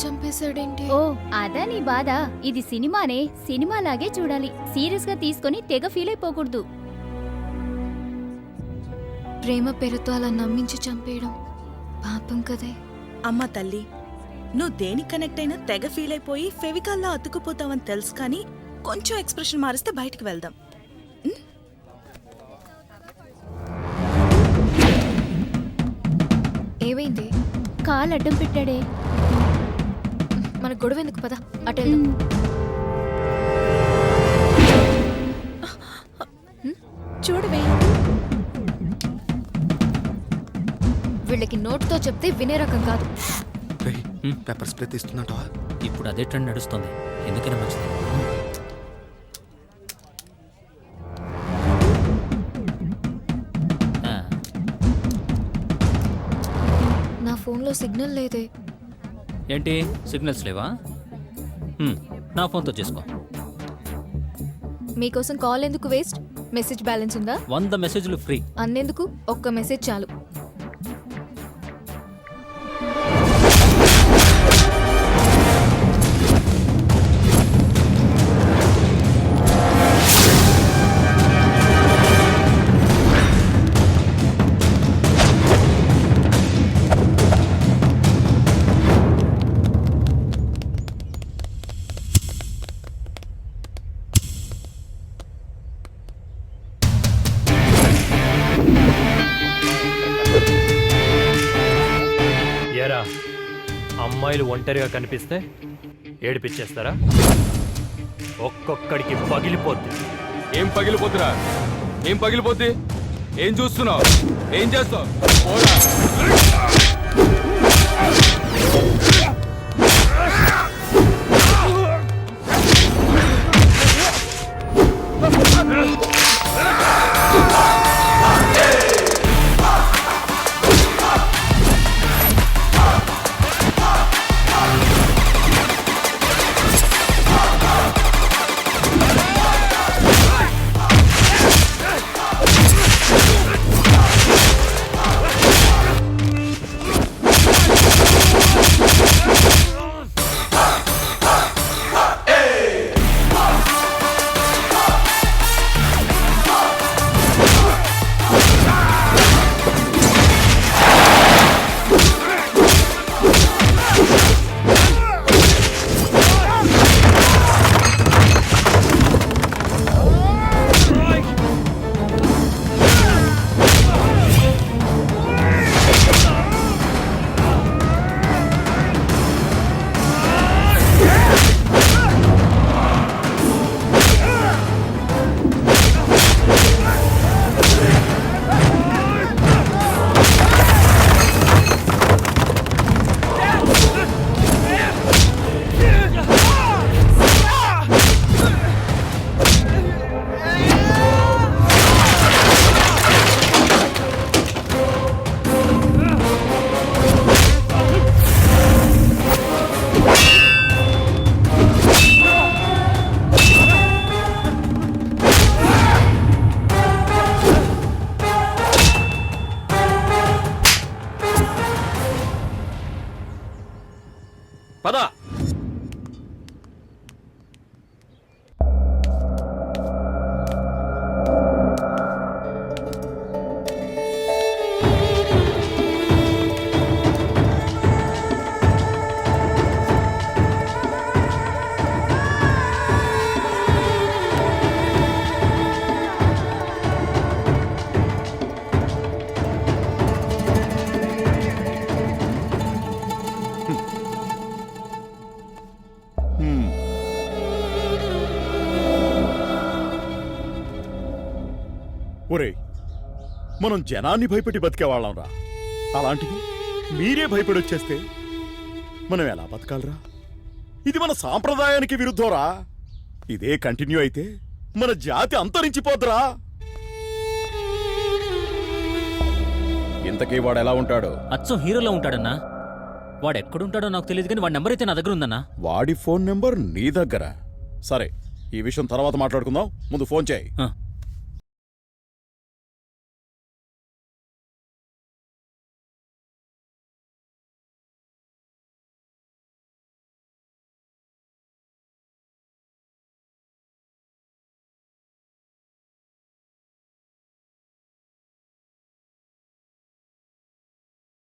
చంపేశాడేంటి? ఓ అదా నీ బాధ. ఇది సినిమానే, సినిమాలాగే చూడాలి. సీరియస్ గా తీసుకొని తెగ ఫీల్ అయిపోకూడదు. ప్రేమ పేరుతో అలా నమ్మించి చంపేయడం పాపం కదే. అమ్మా తల్లి, నువ్వు దేనికి కనెక్ట్ అయినా తెగ ఫీల్ అయిపోయి ఫెవికాల్లో అతుక్కుపోతావని తెలుసు, కానీ కొంచెం ఎక్స్ప్రెషన్ మారిస్తే బయటికి వెళ్దాం. ఏమైంది? కాలు అడ్డం పెట్టాడే. మన గొడవ ఎందుకు, పద అటెళ్దాం. చూడవే, వీళ్ళకి నోట్తో చెప్తే వినే రకం కాదు. పేపర్ స్ప్రే తీస్తున్నట్టవా? ఇప్పుడు అదే ట్రెండ్ నడుస్తుంది, ఎందుకైనా మంచిది. నా ఫోన్లో సిగ్నల్ లేదే. ఏంటి సిగ్నల్స్ లేవా? నా ఫోన్తో చేసుకో. మీకోసం కాల్ ఎందుకు వేస్ట్? మెసేజ్ బ్యాలెన్స్ ఉందా? 100 మెసేజ్లు ఫ్రీ. అన్నెందుకు, ఒక్క మెసేజ్ చాలు. ఏరా, అమ్మాయిలు ఒంటరిగా కనిపిస్తే ఏడిపించేస్తారా? ఒక్కొక్కడికి పగిలిపోద్ది. ఏం పగిలిపోతురా? ఏం పగిలిపోద్ది? ఏం చూస్తున్నావు? ఏం చేస్తావు? పద. ఒరేయ్, మనం జనాన్ని భయపెట్టి బతికేవాళ్ళంరా. అలాంటిది మీరే భయపడి వచ్చేస్తే మనం ఎలా బతకాలరా? ఇది మన సాంప్రదాయానికి విరుద్ధంరా. ఇదే కంటిన్యూ అయితే మన జాతి అంతరించిపోద్దురా. ఇంతకీ వాడు ఎలా ఉంటాడు? అచ్చం హీరోలో ఉంటాడన్నా. వాడు ఎక్కడుంటాడో నాకు తెలియదు, కానీ వాడి నెంబర్ అయితే నా దగ్గర ఉందన్నా. వాడి ఫోన్ నెంబర్ నీ దగ్గర? సరే, ఈ విషయం తర్వాత మాట్లాడుకుందాం, ముందు ఫోన్ చేయి.